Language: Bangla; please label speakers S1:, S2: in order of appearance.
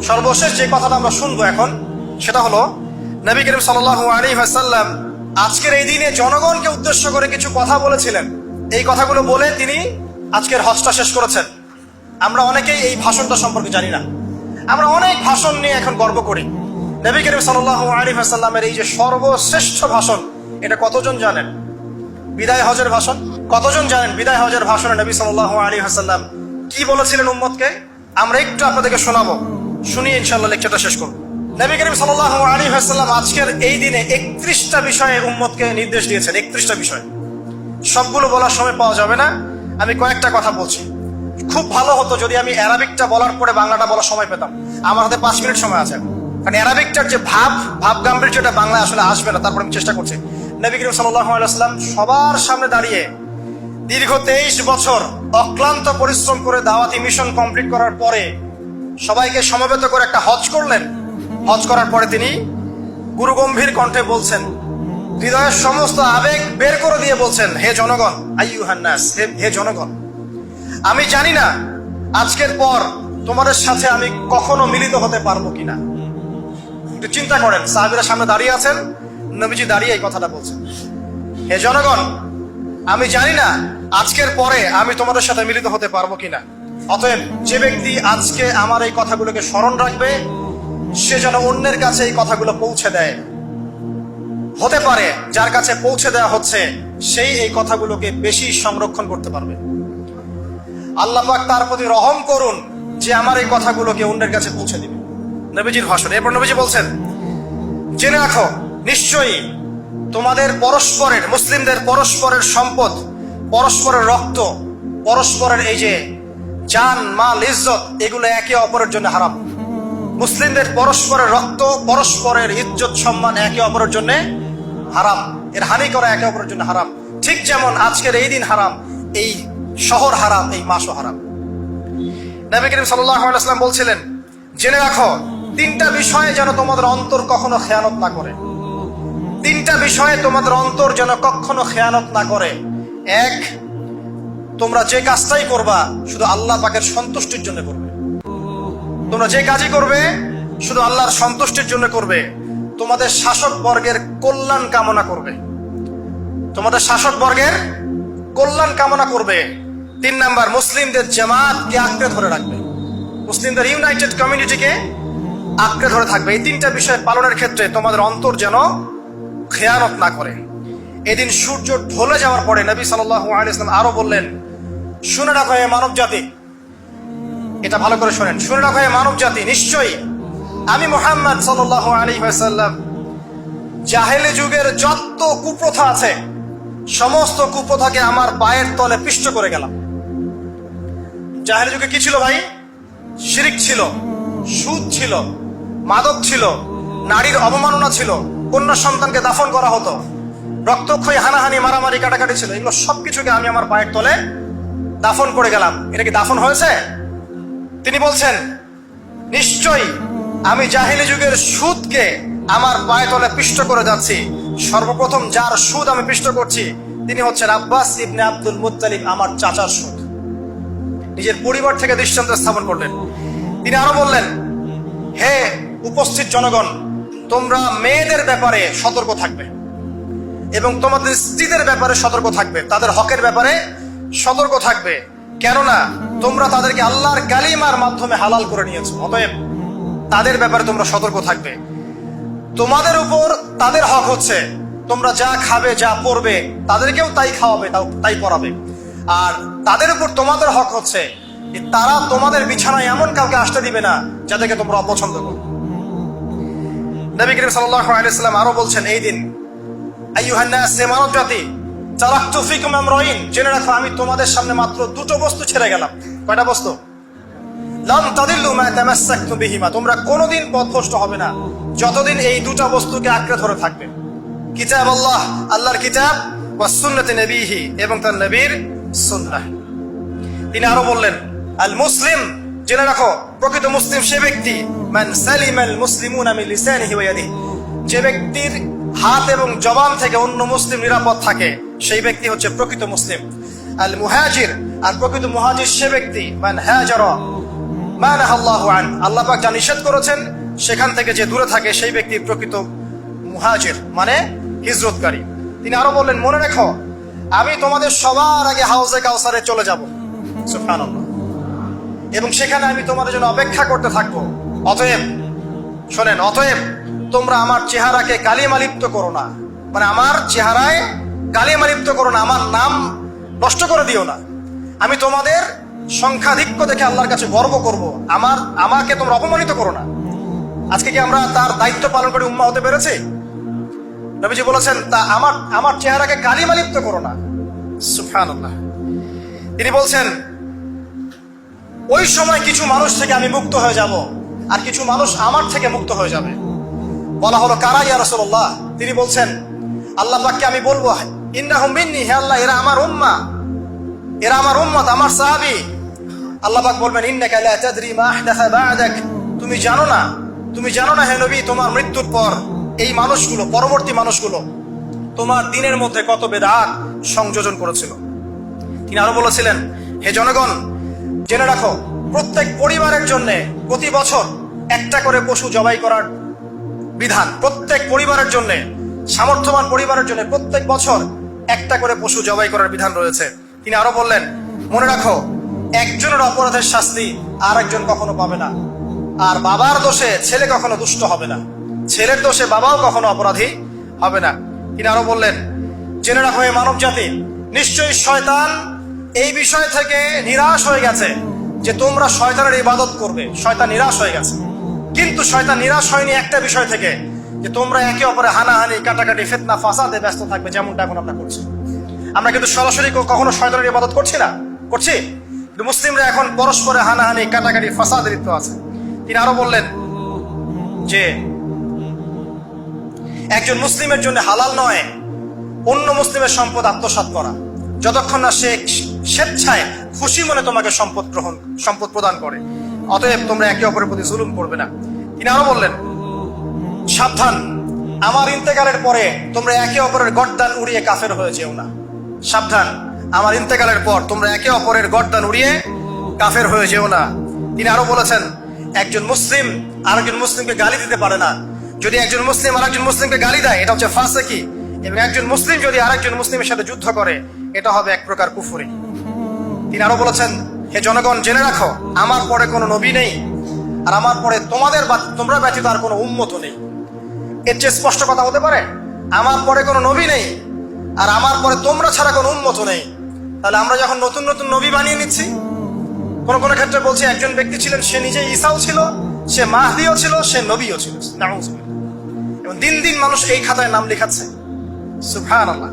S1: সর্বশেষ যে কথাটা আমরা শুনবো এখন সেটা হলো নবী করিম সাল্লাল্লাহু আলাইহি ওয়াসাল্লাম আজকের এই দিনে জনগণকে উদ্দেশ্য করে কিছু কথা বলেছিলেন। এই কথাগুলো বলে তিনি আজকের হজটা শেষ করেছেন। আমরা অনেকেই এই ভাষণটা সম্পর্কে জানি না। আমরা অনেক ভাষণ নিয়ে এখন গর্ব করি। নবী করিম সাল্লাল্লাহু আলাইহি ওয়াসাল্লামের এই যে সর্বশ্রেষ্ঠ ভাষণ, এটা কতজন জানেন? বিদায় হজের ভাষণ। কতজন জানেন বিদায় হজের ভাষণে নবী সাল্লাল্লাহু আলাইহি ওয়াসাল্লাম কি বলেছিলেন উম্মতকে? আমরা একটু আপনাদেরকে শোনাবো, শুনিয়ে ইনশাআল্লাহ লেকচারটা শেষ করব। নবী করিম সাল্লাল্লাহু আলাইহি ওয়াসাল্লাম আজকের এই দিনে 31টা বিষয়ে উম্মতকে নির্দেশ দিয়েছেন। 31টা বিষয়, সবগুলো বলার সময় পাওয়া যাবে না, আমি কয়েকটা কথা বলছি। খুব ভালো হতো যদি আমি অ্যারাবিকটা বলার পরে বাংলাটা বলার সময় পেতাম। আমার হাতে 5 মিনিট সময় আছে, কারণ অ্যারাবিকটার যে ভাব গাম্ভীর্যটা বাংলায় আসলে আসবে না। তারপর আমি চেষ্টা করছি। নবী করিম সাল্লাল্লাহু আলাইহি ওয়াসাল্লাম সবার সামনে দাঁড়িয়ে দীর্ঘ 23 বছর অক্লান্ত পরিশ্রম করে দাওয়াতি মিশন কমপ্লিট করার পরে সবাইকে সমবেত করে একটা হজ করলেন। হজ করার পরে তিনি গুরুগম্ভীর কণ্ঠে বলছেন, হৃদয়ের সমস্ত আবেগ বের করে দিয়ে বলছেন, হে জনগণ, আইয়ুহান নাস, হে জনগণ, আমি জানি না আজকের পর তোমাদের সাথে আমি কখনো মিলিত হতে পারবো কিনা। একটু চিন্তা করেন, সাহাবীরা সামনে দাঁড়িয়ে আছেন, নবীজি দাঁড়িয়ে এই কথাটা বলছেন, হে জনগণ, আমি জানি না আজকের পরে আমি তোমাদের সাথে মিলিত হতে পারবো কিনা। অতএব যে ব্যক্তি আজকে আমার এই কথাগুলোকে স্মরণ রাখবে, সে যেন অন্যের কাছে এই কথাগুলো পৌঁছে দেয়। হতে পারে যার কাছে পৌঁছে দেওয়া হচ্ছে সেই এই কথাগুলোকে বেশি সংরক্ষণ করতে পারবে। আল্লাহ পাক তার প্রতি রহম করুন যে আমার এই কথাগুলোকে অন্যের কাছে পৌঁছে দিবে। নবীজির ভাষণ। এরপর নবীজি বলছেন, জেনে রাখো নিশ্চয়ই তোমাদের পরস্পরের, মুসলিমদের পরস্পরের সম্পদ, পরস্পরের রক্ত, পরস্পরের এই যে জান মাল ইজ্জত, এগুলো একে অপরের জন্য হারাম। মুসলিমদের পরস্পরের রক্ত, পরস্পরের ইজ্জত সম্মান একে অপরের জন্য হারাম। এর হানি করা একে অপরের জন্য হারাম। ঠিক যেমন আজকের এই দিন হারাম, এই শহর হারাম, এই মাসও হারাম। নবী করিম সাল্লাল্লাহু আলাইহি ওয়াসাল্লাম বলছিলেন, জেনে রাখো 3টা বিষয়ে যেন তোমাদের অন্তর কখনো খেয়ানত না করে। 3টা বিষয়ে তোমাদের অন্তর যেন কখনো খেয়ানত না করে। 1, তোমরা যে কাজটাই করবা শুধু আল্লাহ পাকের সন্তুষ্টির জন্য করবে। তোমরা যে কাজই করবে শুধু আল্লাহর সন্তুষ্টির জন্য করবে। তোমাদের শাসক বর্গের কল্যাণ কামনা করবে। তোমাদের শাসক বর্গের কল্যাণ কামনা করবে। 3 নাম্বার, মুসলিমদের জামাতকে আঁকড়ে ধরে রাখবে। মুসলিমদের ইউনাইটেড কমিউনিটিকে আঁকড়ে ধরে থাকবে। এই 3টা বিষয় পালনের ক্ষেত্রে তোমাদের অন্তর যেন খেয়ানত না করে। এদিন সূর্য ঢলে যাওয়ার পরে নবী সাল্লাল্লাহু আলাইহি ওয়াসাল্লাম আরো বললেন, শুনে রাখো হে মানব জাতি, এটা ভালো করে শোনেন, শুনে রাখো হে মানব জাতি, নিশ্চয়ই আমি মুহাম্মদ সাল্লাল্লাহু আলাইহি ওয়াসাল্লাম জাহেলি যুগের যত কুপ্রথা আছে সমস্ত কুপ্রথাকে আমার পায়ের তলে পিষ্ট করে গেলাম। জাহেলি যুগে কি ছিল ভাই? শিরিক ছিল, সুদ ছিল, মাদক ছিল, নারীর অবমাননা ছিল, কন্যা সন্তানকে দাফন করা হতো, রক্তক্ষয়ী হানাহানি মারামারি কাটাকাটি ছিল। এগুলো সবকিছুকে আমি আমার পায়ের তলে দাফন করে গেলাম। এটা কি দাফন হয়েছে? তিনি বলছেন, নিশ্চয়ই আমি জাহেলি যুগের সুদকে আমার পায়ের তলে পিষ্ট করে যাচ্ছি। সর্বপ্রথম যার সুদ আমি পিষ্ট করছি তিনি হচ্ছেন আব্বাস ইবনে আব্দুল মুত্তালিব, আমার চাচার সুদ। নিজের পরিবার থেকে দৃষ্টান্ত স্থাপন করলেন। তিনি আরো বললেন, হে উপস্থিত জনগণ, তোমরা মেয়েদের ব্যাপারে সতর্ক থাকবে এবং তোমাদের স্ত্রীদের ব্যাপারে সতর্ক থাকবে, তাদের হকের ব্যাপারে সতর্ক থাকবে, কেননা তোমরা তাদেরকে আল্লাহর কালিমার মাধ্যমে হালাল করে নিয়েছো। অতএব তাদের ব্যাপারে তোমরা সতর্ক থাকবে। তোমাদের উপর তাদের হক হচ্ছে তোমরা যা খাবে, যা পরবে, তাদেরকেও তাই খাওয়াবে, তাই পরাবে। আর তাদের উপর তোমাদের হক হচ্ছে তারা তোমাদের বিছানায় এমন কাউকে আসতে দিবে না যাদেরকে তোমরা অপছন্দ করো। নবী করিম সাল্লাল্লাহু আলাইহি ওয়াসাল্লাম আরো বলছেন, এই দিন আইয়ুহান নাস, হে মানব জাতি, তারাকতু ফিকুম আমরাইন, জেনে রাখো আমি তোমাদের সামনে মাত্র 2টো বস্তু ছেড়ে গেলাম। কয়টা বস্তু? লাম তাদিল্লু মা তামাসসাকতুম বিহিমা, তোমরা কোনোদিন পথভ্রষ্ট হবে না যতদিন এই 2টা বস্তুকে আঁকড়ে ধরে থাকবে। কিতাব আল্লাহ, আল্লাহর কিতাব, ওয়া সুন্নতে নবীহি, এবং তার নবীর সুন্নাহ। তিনি আরো বললেন, আল মুসলিম, জেনে রাখো প্রকৃত মুসলিম সে ব্যক্তি, মান সালিমাল মুসলিমুনা মিন লিসানিহি ওয়া ইয়াদিহি, যে ব্যক্তির হাত এবং জবান থেকে অন্য মুসলিম নিরাপদ থাকে সেই ব্যক্তি হচ্ছে প্রকৃত মুসলিম। আল মুহাজির, আর প্রকৃত মুহাজির সে ব্যক্তি, মান হাজারা মা নাহাল্লাহু আন, আল্লাহ পাক যা নিষেধ করেছেন সেখান থেকে যে দূরে থাকে সেই ব্যক্তি প্রকৃত মুহাজির, মানে হিজরতকারী। তিনি আরো বললেন, মনে রেখো আমি তোমাদের সবার আগে হাউজে কাউসারে চলে যাব, সুবহানাল্লাহ, এবং সেখানে আমি তোমাদের জন্য অপেক্ষা করতে থাকবো। অতএব শোনেন, অতএব তোমরা আমার চেহারাকে কালিমালিপ্ত করো না, মানে আমার চেহারায় কালিমালিপ্ত করো না, আমার নাম নষ্ট করে দিও না। আমি তোমাদের সংখ্যাধিক্য দেখে আল্লাহর কাছে গর্ব করব, আমাকে তোমরা অপমানিত করো না। আজকে কি আমরা তার দায়িত্ব পালন করে উম্মাহ হতে পেরেছি? নবীজি বলেছেন, তা আমার চেহারাকে কালিমালিপ্ত করো না, সুবহানাল্লাহ। তিনি বলছেন, ওই সময় কিছু মানুষ থেকে আমি মুক্ত হয়ে যাব, আর কিছু মানুষ আমার থেকে মুক্ত হয়ে যাবে। বলা হলো, কারা ইয়া রাসূলুল্লাহ? তিনি বলছেন, আল্লাহ পাককে আমি বলবো, ইন্নাহুম মিন্নি, হে আল্লাহ এরা আমার উম্মাহ, এরা আমার উম্মত, আমার সাহাবী। আল্লাহ পাক বলবেন, ইন্নাকা লা তাদরি মা আহদাসা বা'দাক, তুমি জানো না হে নবী, তোমার মৃত্যুর পর এই মানুষগুলো, পরবর্তী মানুষগুলো তোমার দিনের মধ্যে কত বেদাত সংযোজন করেছিল। তিনি আরো বলেছিলেন, হে জনগণ জেনে রাখো, প্রত্যেক পরিবারের জন্য প্রতি বছর একটা করে পশু জবাই করার বিধান, প্রত্যেক পরিবারের জন্য, সামর্থ্যবান পরিবারের জন্য প্রত্যেক বছর একটা করে পশু জবাই করার বিধান রয়েছে। তিনি আরো বললেন, মনে রাখো একজনের অপরাধের শাস্তি আর একজন কখনো পাবে না, আর বাবার দোষে ছেলে কখনো দুষ্ট হবে না, ছেলের দোষে বাবাও কখনো অপরাধী হবে না। তিনি আরো বললেন, জেনে রাখো হে মানব জাতি, নিশ্চয়ই শয়তান এই বিষয় থেকে নিরাশ হয়ে গেছে যে তোমরা শয়তানের ইবাদত করবে। শয়তান নিরাশ হয়ে গেছে, কিন্তু শয়তান নিরাশ হয়নি একটা বিষয় থেকে, যে তোমরা একে অপরে হানাহানি, কাটাকাটি, ফিতনা, ফাসাদে ব্যস্ত থাকবে, যেমনটা এখন আমরা করছি। আমরা কিন্তু সরাসরি কখনো শয়তানের ইবাদত করছি না, করছি, কিন্তু মুসলিমরা এখন পরস্পরে হানাহানি, কাটাকাটি, ফাসাদে লিপ্ত আছে। তিনি আরো বললেন যে একজন মুসলিমের জন্য হালাল নয় অন্য মুসলিমের সম্পদ আত্মসাৎ করা, যতক্ষণ না সে স্বেচ্ছায় খুশি মনে তোমাকে সম্পদ প্রদান করে। অতএব তোমরা একে অপরের প্রতি জুলুম করবে না। তিনি আরো বললেন, সাবধান, আমার ইন্তেকালের পরে তোমরা একে অপরের গর্দান উড়িয়ে কাফের হয়ে যেও না। সাবধান, আমার ইন্তেকালের পর তোমরা একে অপরের গর্দান উড়িয়ে কাফের হয়ে যেও না। তিনি আরো বলেছেন, একজন মুসলিম আরেকজন মুসলিমকে গালি দিতে পারে না। যদি একজন মুসলিম আরেকজন মুসলিমকে গালি দেয়, এটা হচ্ছে ফাসিকি, এবং একজন মুসলিম যদি আরেকজন মুসলিমের সাথে যুদ্ধ করে, এটা হবে এক প্রকার কুফরি। তিনি আরো বলেছেন, হে জনগণ জেনে রাখো, আমার পরে কোনো নবী নেই, আর আমার পরে তোমরা ব্যতীত আর কোনো উম্মত নেই। এর চেয়ে স্পষ্ট কথা হতে পারে? আমার পরে কোনো নবী নেই, আর আমার পরে তোমরা ছাড়া কোনো উম্মত নেই। তাহলে আমরা যখন নতুন নতুন নবী বানিয়ে নিচ্ছি, কোন কোন ক্ষেত্রে বলছি একজন ব্যক্তি ছিলেন, সে নিজে ঈসাও ছিল, সে মাহদিও ছিল, সে নবীও ছিল, নাউযুবিল্লাহ। এবং দিন দিন মানুষ এই খাতায় নাম লেখাচ্ছে, সুবহানাল্লাহ।